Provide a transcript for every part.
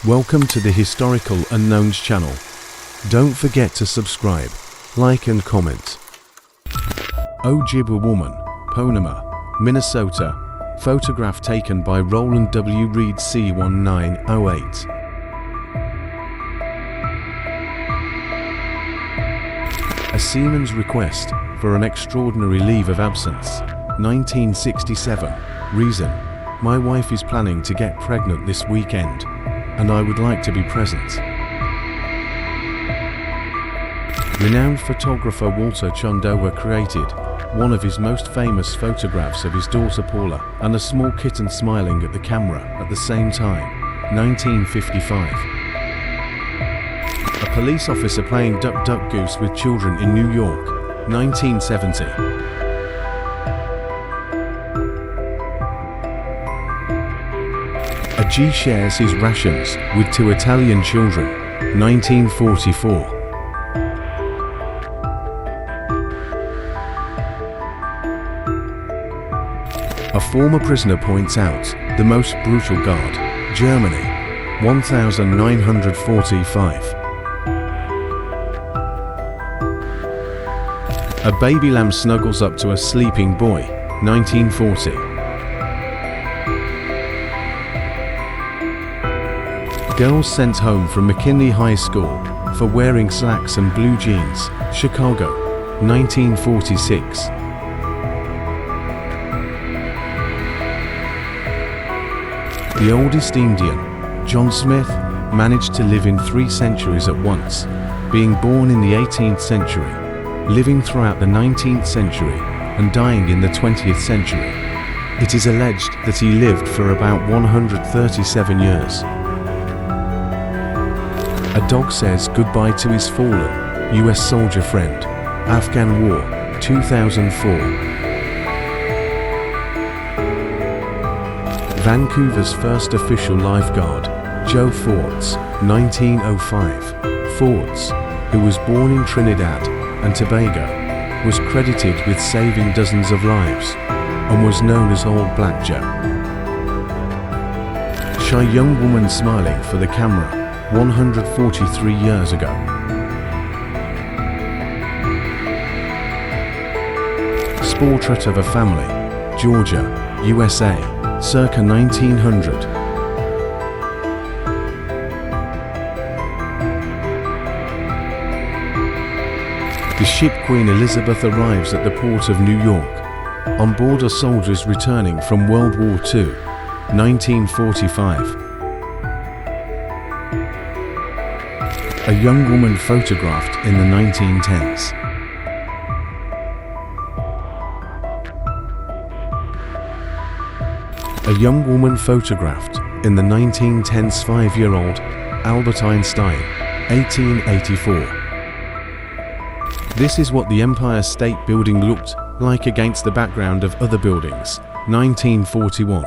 Welcome to the Historical Unknowns channel. Don't forget to subscribe, like and comment. Ojibwa woman, Ponema, Minnesota. Photograph taken by Roland W. Reed C1908. A seaman's request for an extraordinary leave of absence. 1967. Reason: my wife is planning to get pregnant this weekend, and I would like to be present. Renowned photographer Walter Chondowa created one of his most famous photographs of his daughter Paula and a small kitten smiling at the camera at the same time. 1955. A police officer playing Duck Duck Goose with children in New York. 1970. A G shares his rations with two Italian children. 1944. A former prisoner points out the most brutal guard. Germany. 1945. A baby lamb snuggles up to a sleeping boy. 1940. Girls sent home from McKinley High School for wearing slacks and blue jeans. Chicago. 1946. The oldest Indian, John Smith, managed to live in 3 centuries at once, being born in the 18th century, living throughout the 19th century, and dying in the 20th century. It is alleged that he lived for about 137 years. A dog says goodbye to his fallen US soldier friend. Afghan War, 2004. Vancouver's first official lifeguard, Joe Forts, 1905. Forts, who was born in Trinidad and Tobago, was credited with saving dozens of lives and was known as Old Black Joe. Shy young woman smiling for the camera 143 years ago. Portrait of a family, Georgia, USA. Circa 1900. The ship Queen Elizabeth arrives at the port of New York. On board are soldiers returning from World War II. 1945. A young woman photographed in the 1910s. A young woman photographed in the 1910s. 5-year-old Albert Einstein, 1884. This is what the Empire State Building looked like against the background of other buildings. 1941.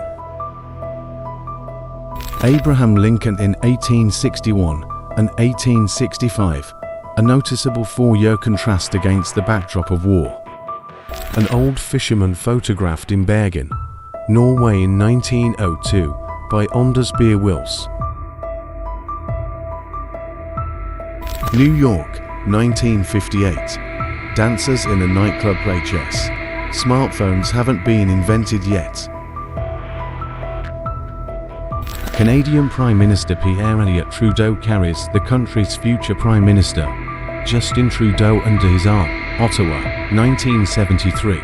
Abraham Lincoln in 1861 and 1865, a noticeable 4-year contrast against the backdrop of war. An old fisherman photographed in Bergen, Norway in 1902 by Anders B. Wills. New York, 1958. Dancers in a nightclub play chess. Smartphones haven't been invented yet. Canadian Prime Minister Pierre Elliott Trudeau carries the country's future Prime Minister, Justin Trudeau, under his arm. Ottawa, 1973.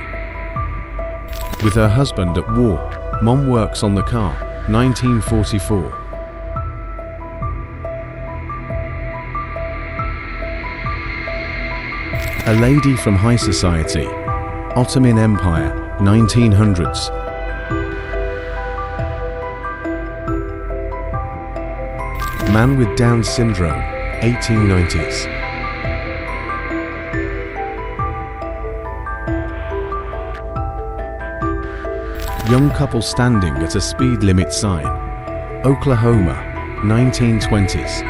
With her husband at war, Mom works on the car. 1944. A lady from high society, Ottoman Empire, 1900s. Man with Down syndrome, 1890s. Young couple standing at a speed limit sign, Oklahoma, 1920s.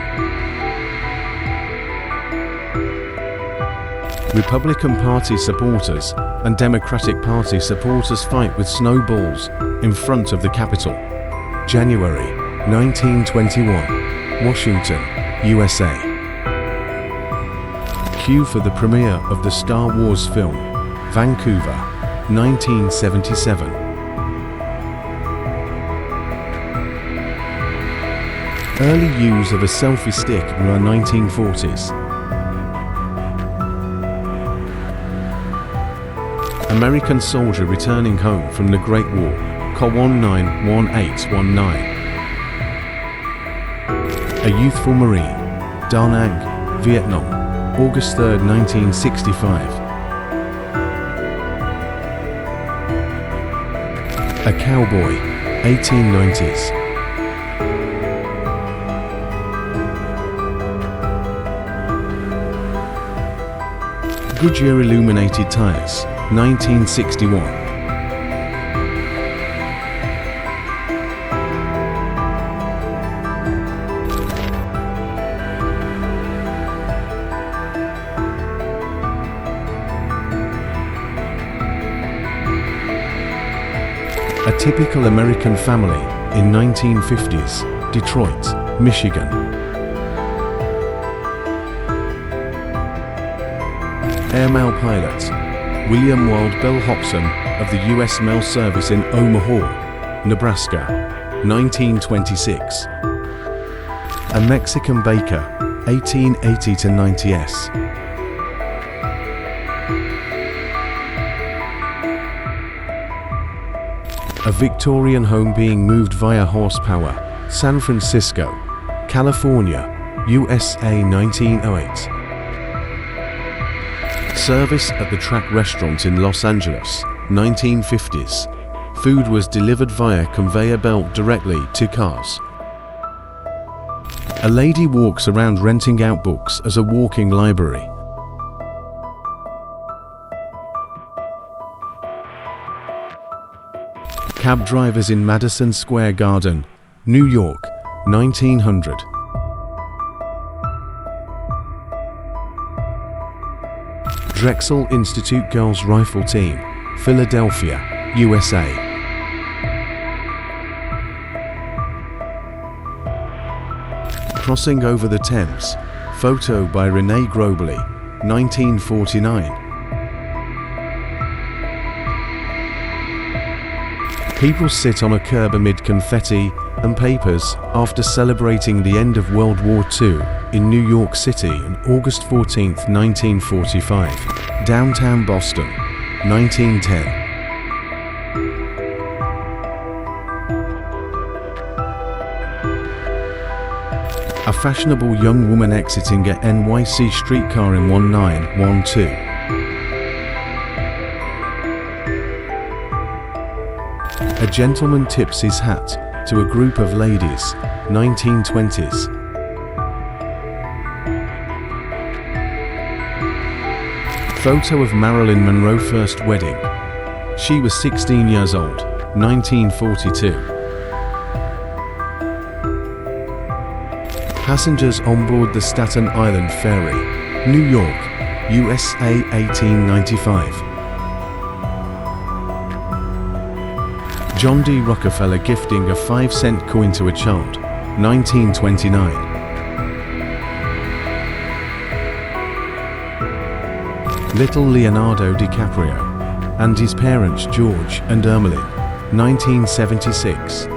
Republican Party supporters and Democratic Party supporters fight with snowballs in front of the Capitol. January 1921. Washington, USA. Queue for the premiere of the Star Wars film, Vancouver, 1977. Early use of a selfie stick were 1940s. American soldier returning home from the Great War, Col 191819. A youthful Marine, Da Nang, Vietnam, August 3, 1965. A cowboy, 1890s. Goodyear illuminated tires, 1961. A typical American family in 1950s, Detroit, Michigan. Air Mail pilot, William Wild Bill Hobson of the U.S. Mail Service in Omaha, Nebraska, 1926. A Mexican baker, 1880 to 90s. A Victorian home being moved via horsepower, San Francisco, California, USA, 1908. Service at the Track Restaurant in Los Angeles, 1950s. Food was delivered via conveyor belt directly to cars. A lady walks around renting out books as a walking library. Cab drivers in Madison Square Garden, New York, 1900. Drexel Institute Girls Rifle Team, Philadelphia, USA. Crossing over the Thames, photo by Renee Grobley, 1949. People sit on a curb amid confetti and papers after celebrating the end of World War II in New York City on August 14, 1945. Downtown Boston, 1910. A fashionable young woman exiting a NYC streetcar in 1912. A gentleman tips his hat to a group of ladies, 1920s. Photo of Marilyn Monroe first wedding. She was 16 years old, 1942. Passengers on board the Staten Island Ferry, New York, USA, 1895. John D. Rockefeller gifting a 5-cent coin to a child, 1929. Little Leonardo DiCaprio and his parents George and Ermeline, 1976.